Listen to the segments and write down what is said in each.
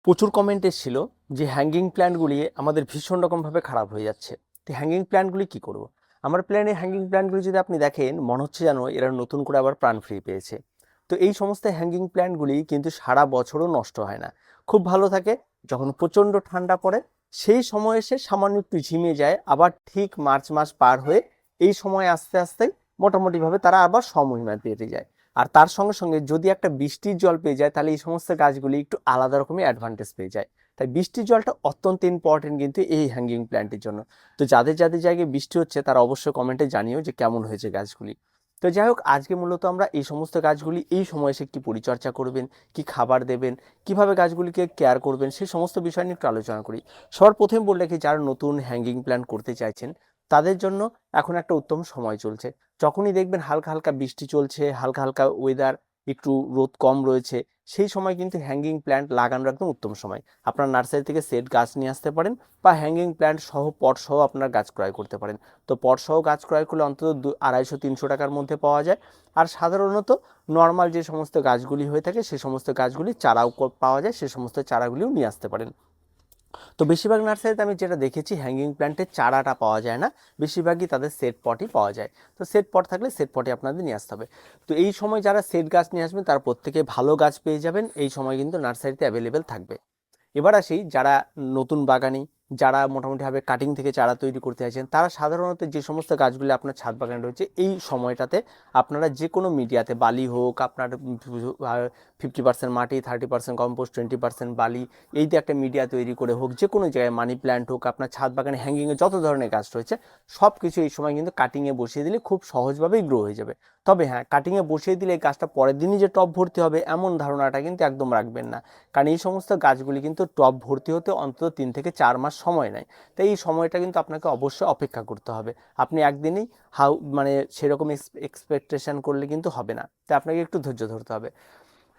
প্রচুর কমেন্ট এসেছিল যে হ্যাঙ্গিং প্ল্যান্টগুলি আমাদের ভীষণ রকমভাবে খারাপ হয়ে যাচ্ছে। তো হ্যাঙ্গিং প্ল্যান্টগুলি কি করব? আমার প্ল্যানে হ্যাঙ্গিং প্ল্যান্টগুলি যদি আপনি দেখেন, মনে হচ্ছে যেন এরা নতুন করে আবার প্রাণ ফিরে পেয়েছে। তো এই সমস্ত হ্যাঙ্গিং প্ল্যান্টগুলি কিন্তু সারা বছরও নষ্ট হয় না, খুব ভালো থাকে। যখন প্রচণ্ড ঠান্ডা পড়ে সেই সময় এসে সামান্য একটু ঝিমিয়ে যায়, আবার ঠিক মার্চ মাস পার হয়ে এই সময় আস্তে আস্তে মোটামুটিভাবে তারা আবার সমহিমায় পেতে যায়। আর তার সঙ্গে সঙ্গে যদি একটা বৃষ্টির জল পেয়ে যায়, তাহলে এই সমস্ত গাছগুলি একটু আলাদা রকমের অ্যাডভান্টেজ পেয়ে যায়। তাই বৃষ্টির জলটা অত্যন্ত ইম্পর্টেন্ট কিন্তু এই হ্যাঙ্গিং প্ল্যান্টের জন্য। তো যাদের যাদের জায়গায় বৃষ্টি হচ্ছে তারা অবশ্যই কমেন্টে জানিও যে কেমন হয়েছে গাছগুলি। তো যাই হোক, আজকে মূলত আমরা এই সমস্ত গাছগুলি এই সময় এসে কি পরিচর্যা করবেন, কি খাবার দেবেন, কিভাবে গাছগুলিকে কেয়ার করবেন, সেই সমস্ত বিষয় নিয়ে একটু আলোচনা করি। সবার প্রথমে বলে রাখি, যারা নতুন হ্যাঙ্গিং প্ল্যান্ট করতে চাইছেন তাদের জন্য এখন একটা উত্তম সময় চলছে। যখনই দেখবেন হালকা হালকা বৃষ্টি চলছে, হালকা হালকা ওয়েদার, একটু রোদ কম রয়েছে, সেই সময় কিন্তু হ্যাঙ্গিং প্ল্যান্ট লাগানোর একদম উত্তম সময়। আপনার নার্সারি থেকে সেট গাছ নিয়ে আসতে পারেন, বা হ্যাঙ্গিং প্ল্যান্ট সহ পট সহ আপনার গাছ ক্রয় করতে পারেন। তো পট সহ গাছ ক্রয় করলে অন্তত 250-300 টাকার মধ্যে পাওয়া যায়। আর সাধারণত নর্মাল যে সমস্ত গাছগুলি হয়ে থাকে সে সমস্ত গাছগুলি চারাও পাওয়া যায়, সে সমস্ত চারাগুলিও নিয়ে আসতে পারেন। তো বেশিরভাগ নার্সারিতে আমি যেটা দেখেছি, হ্যাঙ্গিং প্ল্যান্টের চারাটা পাওয়া যায় না, বেশিরভাগই তাদের সেট পটই পাওয়া যায়। তো সেট পট থাকলে সেট পটই আপনাদের নিয়ে আসতে হবে। তো এই সময় যারা সেট গাছ নিয়ে আসবেন তারা প্রত্যেকে ভালো গাছ পেয়ে যাবেন, এই সময় কিন্তু নার্সারিতে অ্যাভেলেবেল থাকবে। এবার আসি যারা নতুন বাগানি, যারা মোটামুটিভাবে কাটিং থেকে চারা তৈরি করতে চাইছেন, তারা সাধারণত যে সমস্ত গাছগুলি আপনার ছাদ বাগানে রয়েছে এই সময়টাতে আপনারা যে কোনো মিডিয়াতে, বালি হোক আপনার 50% মাটি, 30% কম্পোস্ট, 20% বালি, এই দিয়ে একটা মিডিয়া তৈরি করে হোক, যে কোনো জায়গায় মানি প্ল্যান্ট হোক, আপনার ছাদ বাগানে হ্যাঙ্গিংয়ে যত ধরনের গাছ রয়েছে সব কিছু এই সময় কিন্তু কাটিংয়ে বসিয়ে দিলে খুব সহজভাবেই গ্রো হয়ে যাবে। তবে হ্যাঁ, কাটিংয়ে বসিয়ে দিলে এই গাছটা পরের দিনই যে টব ভর্তি হবে এমন ধারণাটা কিন্তু একদম রাখবেন না। কারণ এই সমস্ত গাছগুলি কিন্তু টব ভর্তি হতে অন্তত 3 থেকে 4 মাস সময় নেয়। তাই এই সময়টা কিন্তু আপনাকে অবশ্যই অপেক্ষা করতে হবে। আপনি একদিনেই মানে সেরকম এক্সপেকটেশন করলে কিন্তু হবে না, তাই আপনাকে একটু ধৈর্য ধরতে হবে।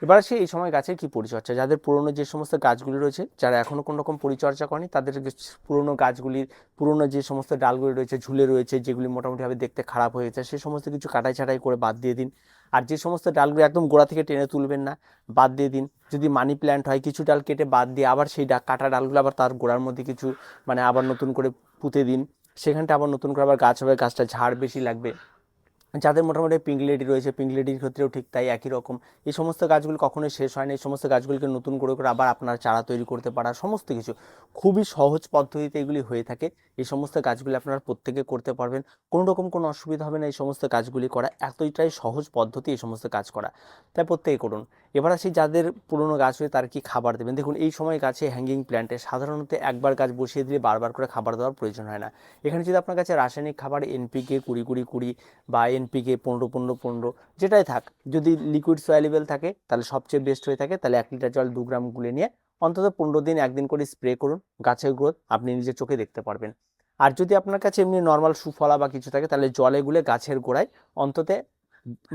এবার আসি এই সময় গাছের কি পরিচর্যা। যাদের পুরনো যে সমস্ত গাছগুলি রয়েছে, যারা এখনো কোনো রকম পরিচর্যা করেনি, তাদের পুরনো গাছগুলির পুরনো যে সমস্ত ডালগুলি রয়েছে, ঝুলে রয়েছে, যেগুলি মোটামুটিভাবে দেখতে খারাপ হয়ে গেছে, সেই সমস্ত কিছু কাটাই ছাঁটাই করে বাদ দিয়ে দিন। আর যে সমস্ত ডালগুলি একদম গোড়া থেকে টেনে তুলবেন না, বাদ দিয়ে দিন। যদি মানি প্ল্যান্ট হয়, কিছু ডাল কেটে বাদ দিয়ে আবার সেই কাটা ডালগুলো আবার তার গোড়ার মধ্যে কিছু মানে আবার নতুন করে পুঁতে দিন। সেখানটা আবার নতুন করে আবার গাছ হবে, গাছটা ঝাড় বেশি লাগবে। যাদের মোটামুটি পিঙ্ক লেডি রয়েছে, পিঙ্ক লেডির ক্ষেত্রেও ঠিক তাই, একই রকম। এই সমস্ত গাছগুলি কখনোই শেষ হয় না, এই সমস্ত গাছগুলিকে নতুন করে করে আবার আপনার চারা তৈরি করতে পারা, সমস্ত কিছু খুবই সহজ পদ্ধতিতে এগুলি হয়ে থাকে। এই সমস্ত গাছগুলি আপনারা প্রত্যেকে করতে পারবেন, কোনো রকম কোনো অসুবিধা হবে না এই সমস্ত কাজগুলি করা, এতটাই সহজ পদ্ধতি এই সমস্ত কাজ করা। তাই প্রত্যেকে করুন। এবার আসি যাদের পুরনো গাছ হয়ে তার কি খাবার দেবেন। দেখুন, এই সময় গাছে হ্যাঙ্গিং প্ল্যান্টে সাধারণত একবার গাছ বসিয়ে দিলে বারবার করে খাবার দেওয়ার প্রয়োজন হয় না। এখানে যদি আপনার কাছে রাসায়নিক খাবার এনপিকে 20-20-20 বা এনপিকে 15-15-15 যেটাই থাক, যদি লিকুইড সয়েলেবল থাকে তাহলে সবচেয়ে বেস্ট হয়ে থাকে। তাহলে 1 লিটার জল 2 গ্রাম গুলে নিয়ে অন্তত 15 দিন একদিন করে স্প্রে করুন, গাছের গ্রোথ আপনি নিজের চোখে দেখতে পারবেন। আর যদি আপনার কাছে এমনি নর্মাল সুফলা বা কিছু থাকে, তাহলে জলে গুলে গাছের গোড়ায় অন্তত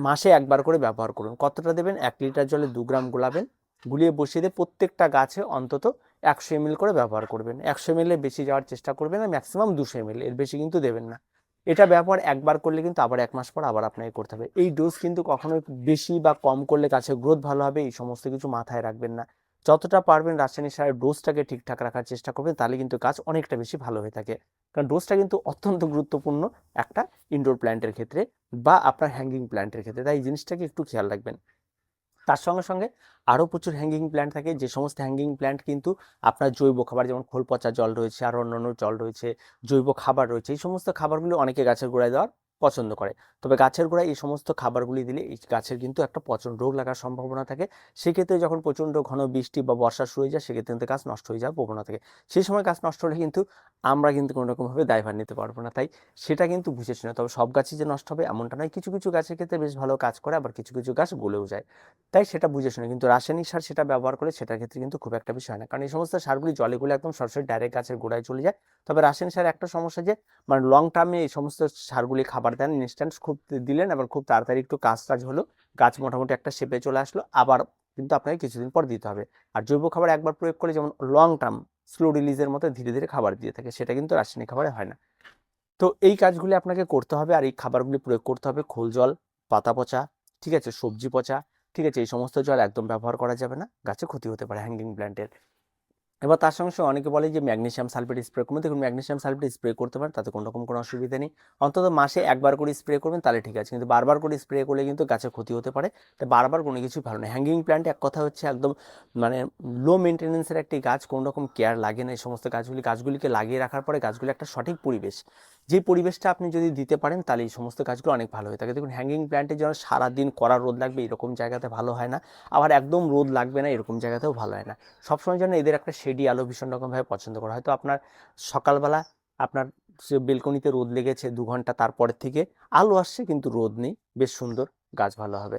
মাসে একবার করে ব্যবহার করুন। কতটা দেবেন? 1 লিটার জলে 2 গ্রাম গোলাবেন, গুলিয়ে বসিয়ে দিয়ে প্রত্যেকটা গাছে অন্তত 100 ml করে ব্যবহার করবেন। 100 ml এর বেশি যাওয়ার চেষ্টা করবেন না, ম্যাক্সিমাম 200 ml, এর বেশি কিন্তু দেবেন না। এটা ব্যবহার একবার করলে কিন্তু আবার 1 মাস পর আবার আপনাকে করতে হবে। এই ডোজ কিন্তু কখনোই বেশি বা কম করলে গাছের গ্রোথ ভালো হবে এই সমস্ত কিছু মাথায় রাখবেন না। যতটা পারবেন রাসায়নিক সারের ডোজটাকে ঠিকঠাক রাখার চেষ্টা করবেন, তাহলে কিন্তু গাছ অনেকটা বেশি ভালো হয়ে থাকে। কারণ ডোজটা কিন্তু অত্যন্ত গুরুত্বপূর্ণ একটা ইনডোর প্ল্যান্টের ক্ষেত্রে বা আপনার হ্যাঙ্গিং প্ল্যান্টের ক্ষেত্রে, তাই এই জিনিসটাকে একটু খেয়াল রাখবেন। তার সঙ্গে সঙ্গে আরও প্রচুর হ্যাঙ্গিং প্ল্যান্ট থাকে, যে সমস্ত হ্যাঙ্গিং প্ল্যান্ট কিন্তু আপনার জৈব খাবার, যেমন খোল পচা জল রয়েছে, আর অন্যান্য জল রয়েছে, জৈব খাবার রয়েছে, এই সমস্ত খাবারগুলো অনেকে গাছের গোড়ায় দেওয়ার পছন্দ করে। তবে গাছের গোড়ায় এই সমস্ত খাবারগুলি দিলে এই গাছের কিন্তু একটা পচন রোগ লাগার সম্ভাবনা থাকে। সেক্ষেত্রে যখন প্রচণ্ড ঘন বৃষ্টি বা বর্ষা শুরু হয়ে যায়, সেক্ষেত্রে কিন্তু গাছ নষ্ট হয়ে যাওয়ার প্রবণতা থাকে। সেই সময় গাছ নষ্ট হলে কিন্তু আমরা কিন্তু কোনো রকমভাবে দায়ভার নিতে পারবো না। তাই সেটা কিন্তু বুঝে শুনে, তবে সব গাছই যে নষ্ট হবে এমনটা নয়, কিছু কিছু গাছের ক্ষেত্রে বেশ ভালো কাজ করে, আবার কিছু কিছু গাছ গলেও যায়। তাই সেটা বুঝে শুনে, কিন্তু রাসায়নিক সার সেটা ব্যবহার করে সেটার ক্ষেত্রে কিন্তু খুব একটা বিষয় হয় না, কারণ এই সমস্ত সারগুলি জলে গুলে একদম সরাসরি ডাইরেক্ট গাছের গোড়ায় চলে যায়। তবে রাসায়নিক সার একটা সমস্যা যে মানে লং টার্মে এই সমস্ত সারগুলি খাবার দেন, ইনস্ট্যান্ট খুব দিলেন, আবার খুব তাড়াতাড়ি একটু কাজ হলো, গাছ মোটামুটি একটা শেপে চলে আসলো, আবার কিন্তু আপনাকে কিছুদিন পর দিতে হবে। আর জৈব খাবার একবার প্রয়োগ করে যেমন লং টার্ম স্লো রিলিজের মতো ধীরে ধীরে খাবার দিয়ে থাকে, সেটা কিন্তু রাসায়নিক খাবারে হয় না। তো এই কাজগুলি আপনাকে করতে হবে, আর এই খাবারগুলি প্রয়োগ করতে হবে। খোল জল, পাতা পচা, ঠিক আছে, সবজি পচা, ঠিক আছে, এই সমস্ত জল একদম ব্যবহার করা যাবে না, গাছে ক্ষতি হতে পারে হ্যাঙ্গিং প্ল্যান্টের। এবার তার সঙ্গে সঙ্গে অনেকে বলে যে ম্যাগনেসিয়াম সালফেট স্প্রে করবেন। দেখুন ম্যাগনেসিয়াম সালফেট স্প্রে করতে পারেন, তাতে কোনো রকম কোনো অসুবিধা নেই। অন্তত মাসে একবার করে স্প্রে করবেন তাহলে ঠিক আছে, কিন্তু বারবার করে স্প্রে করলে কিন্তু গাছের ক্ষতি হতে পারে। তাই বারবার কোনো কিছু ভালো না। হ্যাঙ্গিং প্ল্যান্ট এক কথা হচ্ছে একদম মানে লো মেনটেন্যান্সের একটি গাছ, কোনো রকম কেয়ার লাগে না। এই সমস্ত গাছগুলিকে লাগিয়ে রাখার পরে গাছগুলি একটা সঠিক পরিবেশ, যে পরিবেশটা আপনি যদি দিতে পারেন তাহলে এই সমস্ত গাছগুলো অনেক ভালো হয়ে থাকে। দেখুন হ্যাঙ্গিং প্ল্যান্টের জন্য সারাদিন কড়া রোদ লাগবে এরকম জায়গাতে ভালো হয় না, আবার একদম রোদ লাগবে না এরকম জায়গাতেও ভালো হয় না। সবসময় যেন এদের একটা শেডি আলো ভীষণ রকমভাবে পছন্দ করা। হয়তো আপনার সকালবেলা আপনার বেলকনিতে রোদ লেগেছে 2 ঘন্টা, তারপরের থেকে আলো আসছে কিন্তু রোদ নেই, বেশ সুন্দর গাছ ভালো হবে,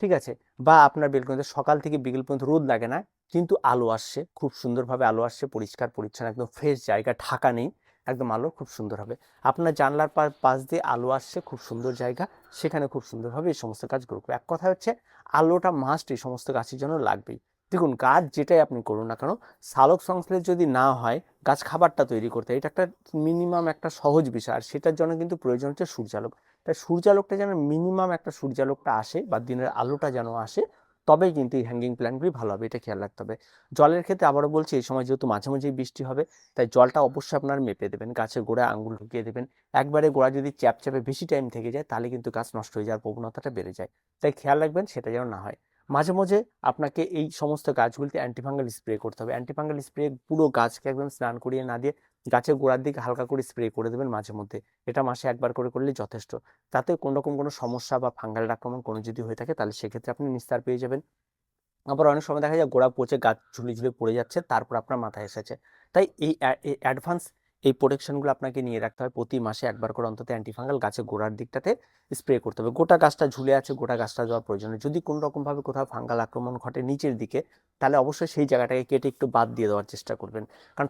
ঠিক আছে। বা আপনার বেলকনিতে সকাল থেকে বিকেল পর্যন্ত রোদ লাগে না কিন্তু আলো আসছে, খুব সুন্দরভাবে আলো আসছে, পরিষ্কার পরিচ্ছন্ন একদম ফ্রেশ জায়গা, ঢাকা নেই, একদম আলো খুব সুন্দর হবে। আপনার জানলার পাশ দিয়ে আলো আসছে, খুব সুন্দর জায়গা, সেখানে খুব সুন্দরভাবে এই সমস্ত কাজ করবে। এক কথা হচ্ছে আলোটা মাস্ট এই সমস্ত গাছের জন্য লাগবেই। দেখুন গাছ যেটাই আপনি করুন না কেন, সালোক সংশ্লেষ যদি না হয় গাছ খাবারটা তৈরি করতে হয়, এটা একটা মিনিমাম একটা সহজ বিষয়, আর সেটার জন্য কিন্তু প্রয়োজন হচ্ছে সূর্যালোক। তাই সূর্যালোকটা যেন মিনিমাম একটা সূর্যালোকটা আসে বা দিনের আলোটা যেন আসে, তবেই কিন্তু এই হ্যাঙ্গিং প্ল্যান্টগুলি ভালো হবে, এটা খেয়াল রাখতে হবে। জলের ক্ষেত্রে আবারও বলছি, এই সময় যেহেতু মাঝে মাঝেই বৃষ্টি হবে, তাই জলটা অবশ্যই আপনার মেপে দেবেন, গাছের গোড়ায় আঙুল ঢুকিয়ে দেবেন। একবারে গোড়া যদি চ্যাপচ্যাপে বেশি টাইম থেকে যায় তাহলে কিন্তু গাছ নষ্ট হয়ে যাওয়ার প্রবণতাটা বেড়ে যায়, তাই খেয়াল রাখবেন সেটা যেন না হয়। মাঝে মাঝে আপনাকে এই সমস্ত গাছগুলিতে অ্যান্টিফাঙ্গাল স্প্রে করতে হবে। অ্যান্টিফাঙ্গাল স্প্রে পুরো গাছকে একদম স্নান করিয়ে না দিয়ে গাছের গোড়ার দিকে হালকা করে স্প্রে করে দেবেন মাঝে মধ্যে। এটা মাসে একবার করে করলে যথেষ্ট। তাতে কোনো রকম কোনো সমস্যা বা ফাঙ্গাল আক্রমণ কোনো যদি হয়ে থাকে তাহলে সেক্ষেত্রে আপনি নিস্তার পেয়ে যাবেন। আবার অনেক সময় দেখা যায় গোড়া পচে গাছ ঝুলে ঝুলে পড়ে যাচ্ছে, তারপর আপনার মাথায় এসেছে। তাই এই অ্যাডভান্স এই প্রোটেকশনগুলো আপনাকে নিয়ে রাখতে হয়। প্রতি মাসে একবার করে অন্তত অ্যান্টিফাঙ্গাল গাছের গোড়ার দিকটাতে স্প্রে করতে হবে। গোটা গাছটা ঝুলে আছে, গোটা গাছটা যাওয়ার প্রয়োজন নেই। যদি কোনো রকমভাবে কোথাও ফাঙ্গাল আক্রমণ ঘটে নিচের দিকে, তাহলে অবশ্যই সেই জায়গাটাকে কেটে একটু বাদ দিয়ে দেওয়ার চেষ্টা করবেন। কারণ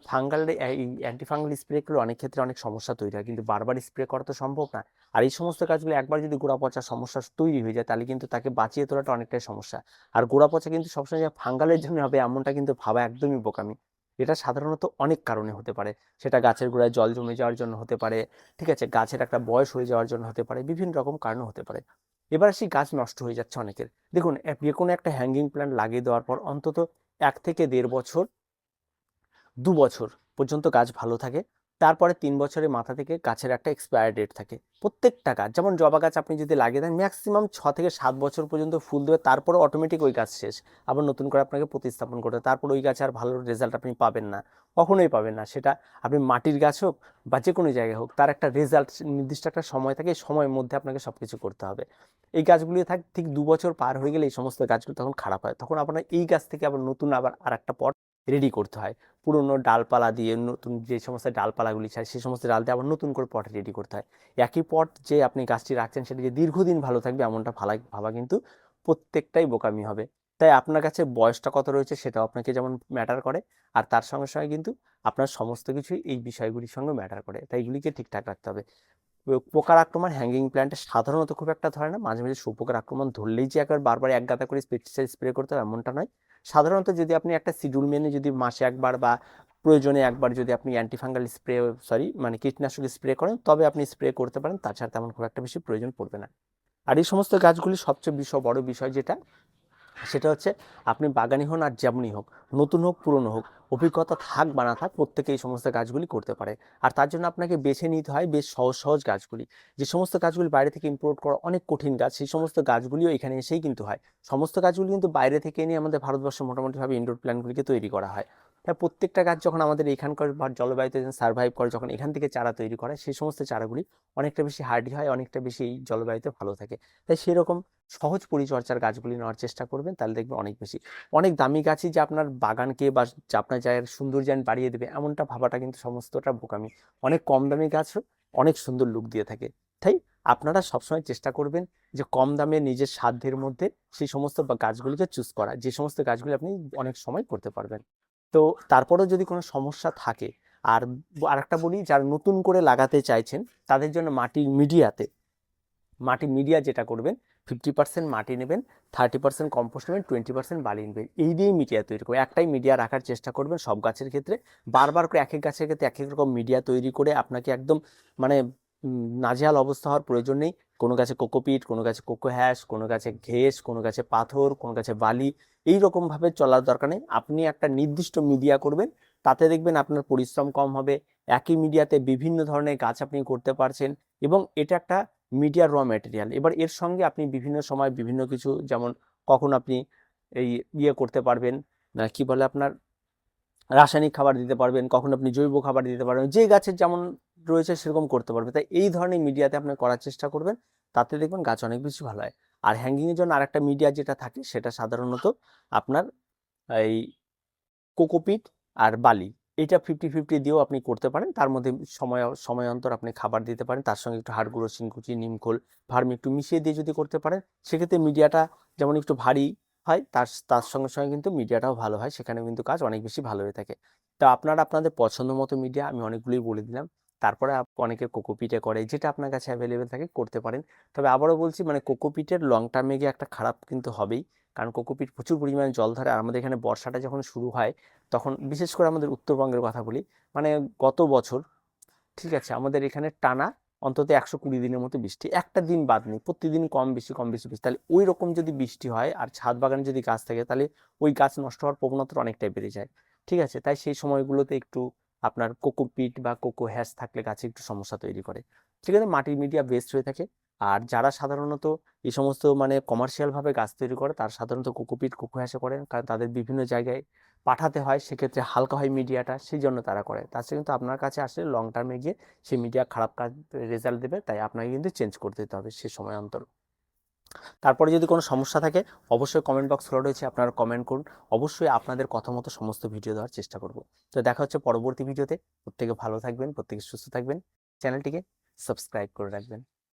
এই অ্যান্টিফাঙ্গাল স্প্রে করলে অনেক ক্ষেত্রে অনেক সমস্যা তৈরি হয়, কিন্তু বারবার স্প্রে করা তো সম্ভব না। আর এই সমস্ত গাছগুলো একবার যদি গোড়া পচার সমস্যা তৈরি হয়ে যায় তাহলে কিন্তু তাকে বাঁচিয়ে তোলাটা অনেকটাই সমস্যা। আর গোড়া পচা কিন্তু সবসময় যে ফাঙ্গালের জন্য হবে এমনটা কিন্তু ভাবা একদমই বোকামি। এটা সাধারণত অনেক কারণে হতে পারে। সেটা গাছের গোড়ায় জল জমে যাওয়ার জন্য হতে পারে, ঠিক আছে, গাছের একটা বয়স হয়ে যাওয়ার জন্য হতে পারে, বিভিন্ন রকম কারণে হতে পারে। এবার সেই গাছ নষ্ট হয়ে যাচ্ছে অনেকের। দেখুন যে কোনো একটা হ্যাঙ্গিং প্ল্যান্ট লাগিয়ে দেওয়ার পর অন্তত 1 থেকে 1.5 বছর, 2 বছর পর্যন্ত গাছ ভালো থাকে। তারপরে 3 বছরের মাথা থেকে গাছের একটা এক্সপায়ার ডেট থাকে প্রত্যেকটা গাছ। যেমন জবা গাছ আপনি যদি লাগিয়ে দেন ম্যাক্সিমাম 6 থেকে 7 বছর পর্যন্ত ফুল দেবে, তারপরে অটোমেটিক ওই গাছ শেষ। আবার নতুন করে আপনাকে প্রতিস্থাপন করতে হবে, তারপর ওই গাছে আর ভালো রেজাল্ট আপনি পাবেন না, কখনোই পাবেন না। সেটা আপনি মাটির গাছ হোক বা যে কোনো জায়গায় হোক, তার একটা রেজাল্ট নির্দিষ্ট একটা সময় থাকে, এই সময়ের মধ্যে আপনাকে সব কিছু করতে হবে। এই গাছগুলি ঠিক 2 বছর পার হয়ে গেলে এই সমস্ত গাছগুলো তখন খারাপ হয়, তখন আপনার এই গাছ থেকে আবার নতুন আবার আর একটা পট রেডি করতে হয়। পুরনো ডালপালা দিয়ে নতুন যে সমস্ত ডালপালাগুলি চাই সেই সমস্ত ডাল দিয়ে আবার নতুন করে পট রেডি করতে হয়। একই পট যে আপনি গাছটি রাখছেন সেটা যে দীর্ঘদিন ভালো থাকবে এমনটা ভাবা কিন্তু প্রত্যেকটাই বোকামি হবে। তাই আপনার কাছে বয়সটা কত রয়েছে সেটাও আপনাকে যেমন ম্যাটার করে, আর তার সঙ্গে সঙ্গে কিন্তু আপনার সমস্ত কিছুই এই বিষয়গুলির সঙ্গে ম্যাটার করে, তাই এগুলিকে ঠিকঠাক রাখতে হবে। পোকার আক্রমণ হ্যাঙ্গিং প্ল্যান্টে সাধারণত খুব একটা ধরে না, মাঝে মাঝে শুঁয়োপোকার আক্রমণ ধরলেই যে একবার বারবার এক গাদা করে পেস্টিসাইড স্প্রে করতে হবে এমনটা নয়। সাধারণত যদি আপনি একটা শিডিউল মেনে যদি মাসে একবার বা প্রয়োজনে একবার যদি আপনি অ্যান্টিফাঙ্গাল স্প্রে মানে কীটনাশক স্প্রে করেন তবে আপনি স্প্রে করতে পারেন, তাছাড়া তেমন খুব একটা বেশি প্রয়োজন পড়বে না। আর এই সমস্ত গাছগুলি সবচেয়ে বড় বিষয় যেটা, সেটা হচ্ছে আপনি বাগানি হন আর যেমনই হোক, নতুন হোক পুরনো হোক, অভিজ্ঞতা থাক বা না থাক, প্রত্যেকে এই সমস্ত গাছগুলি করতে পারে। আর তার জন্য আপনাকে বেছে নিতে হয় বেশ সহজ সহজ গাছগুলি। যে সমস্ত গাছগুলি বাইরে থেকে ইম্পোর্ট করা অনেক কঠিন গাছ, সেই সমস্ত গাছগুলিও এখানে এসেই কিন্তু হয়। সমস্ত গাছগুলি কিন্তু বাইরে থেকে নিয়ে আমাদের ভারতবর্ষে মোটামুটিভাবে ইনডোর প্ল্যান্টগুলিকে তৈরি করা হয়। তাই প্রত্যেকটা গাছ যখন আমাদের এখানকার জলবায়ুতে সার্ভাইভ করে, যখন এখান থেকে চারা তৈরি করে, সেই সমস্ত চারাগুলি অনেকটা বেশি হার্ডি হয়, অনেকটা বেশি এই জলবায়ুতে ভালো থাকে। তাই সেরকম সহজ পরিচর্যার গাছগুলি নেওয়ার চেষ্টা করবেন, তাহলে দেখবেন অনেক দামি গাছই যে আপনার বাগানকে বা যে আপনার জায়গার সৌন্দর্যায়ন বাড়িয়ে দেবে এমনটা ভাবাটা কিন্তু সমস্তটা বোকামি। অনেক কম দামি গাছও অনেক সুন্দর লুক দিয়ে থাকে। তাই আপনারা সবসময় চেষ্টা করবেন যে কম দামে নিজের সাধ্যের মধ্যে সেই সমস্ত গাছগুলিকে চুজ করা, যে সমস্ত গাছগুলি আপনি অনেক সময় করতে পারবেন। তো তারপরেও যদি কোনো সমস্যা থাকে, আর আরেকটা বলি, যারা নতুন করে লাগাতে চাইছেন তাদের জন্য মাটি মিডিয়া যেটা করবেন, 50% মাটি নেবেন, 30% কম্পোস্ট নেবেন, 20% বালি নেবেন, এই দিয়েই মিডিয়া তৈরি করবেন। একটাই মিডিয়া রাখার চেষ্টা করবেন সব গাছের ক্ষেত্রে। বারবার করে এক এক গাছের ক্ষেত্রে এক এক রকম মিডিয়া তৈরি করে আপনাকে একদম মানে নাজেহাল অবস্থা হওয়ার প্রয়োজন নেই। কোনো গাছে কোকোপিট, কোনো গাছে কোকো হ্যাশ, কোনো গাছে ঘেঁস, কোনো গাছে পাথর, কোনো গাছে বালি, এই রকমভাবে চলার দরকার নেই। আপনি একটা নির্দিষ্ট মিডিয়া করবেন, তাতে দেখবেন আপনার পরিশ্রম কম হবে, একই মিডিয়াতে বিভিন্ন ধরনের গাছ আপনি করতে পারছেন, এবং এটা একটা মিডিয়ার র ম্যাটেরিয়াল। এবার এর সঙ্গে আপনি বিভিন্ন সময় বিভিন্ন কিছু, যেমন কখন আপনি এই করতে পারবেন, কি বলে আপনার রাসায়নিক খাবার দিতে পারবেন, কখন আপনি জৈব খাবার দিতে পারবেন, যে গাছের যেমন রয়েছে সেরকম করতে পারবে। তাই এই ধরনের মিডিয়াতে আপনি করার চেষ্টা করবেন, তাতে দেখবেন গাছ অনেক বেশি ভালো হয়। আর হ্যাঙ্গিংয়ের জন্য আরেকটা মিডিয়া যেটা থাকে সেটা সাধারণত আপনার এই কোকোপিট আর বালি, এটা 50-50 দিয়েও আপনি করতে পারেন। তার মধ্যে সময় অন্তর আপনি খাবার দিতে পারেন, তার সঙ্গে একটু হাড় গুঁড়ো, শিংকুচি, নিমখোল, ভার্মি একটু মিশিয়ে দিয়ে যদি করতে পারেন, সেক্ষেত্রে মিডিয়াটা যেমন একটু ভারী হয়, তার তার সঙ্গে সঙ্গে কিন্তু মিডিয়াটাও ভালো হয়, সেখানে কিন্তু কাজ অনেক বেশি ভালো হয়ে থাকে। তা আপনারা আপনাদের পছন্দ মতো মিডিয়া আমি অনেকগুলোই বলে দিলাম। তারপরে অনেকে কোকোপিটে করে, যেটা আপনার কাছে অ্যাভেলেবেল থাকে করতে পারেন। তবে আবারও বলছি, মানে কোকোপিটের লং টার্মে গিয়ে একটা খারাপ কিন্তু হবেই, কারণ কোকোপিট প্রচুর পরিমাণে জল ধরে। আর আমাদের এখানে বর্ষাটা যখন শুরু হয়, তখন বিশেষ করে আমাদের উত্তরবঙ্গের কথা বলি, মানে গত বছর, ঠিক আছে, আমাদের এখানে টানা অন্তত 120 দিনের মতো বৃষ্টি, একটা দিন বাদ নেই, প্রতিদিন কম বেশি কম বেশি বৃষ্টি। তাহলে ওই রকম যদি বৃষ্টি হয় আর ছাদ বাগানে যদি গাছ থাকে, তাহলে ওই গাছ নষ্ট হওয়ার প্রবণতা অনেকটাই বেড়ে যায়। ঠিক আছে, তাই সেই সময়গুলোতে একটু আপনার কোকোপিট বা কোকো হ্যাশ থাকলে গাছে একটু সমস্যা তৈরি করে। ঠিক আছে, মাটির মিডিয়া বেস্ট হয়ে থাকে। আর যারা সাধারণত এই সমস্ত মানে কমার্শিয়াল ভাবে গাছ তৈরি করে, তারা সাধারণত কোকোপিট কোকো হ্যাশে করেন, কারণ তাদের বিভিন্ন জায়গায় পাঠাতে হয়, সেক্ষেত্রে হালকা হয় মিডিয়াটা, সেই জন্য তারা করে। তাছাড়া কিন্তু আপনার কাছে আসলে লং টার্মে গিয়ে সেই মিডিয়া খারাপ কাজ রেজাল্ট দেবে, তাই আপনাকে কিন্তু চেঞ্জ করে দিতে হবে সে সময় অন্তর। তারপরে যদি কোনো সমস্যা থাকে, অবশ্যই কমেন্ট বক্স খোলা রয়েছে, আপনারা কমেন্ট করুন। অবশ্যই আপনাদের কথা মতো সমস্ত ভিডিও দেওয়ার চেষ্টা করব। তো দেখা হচ্ছে পরবর্তী ভিডিওতে। প্রত্যেকে ভালো থাকবেন, প্রত্যেকে সুস্থ থাকবেন, চ্যানেলটিকে সাবস্ক্রাইব করে রাখবেন।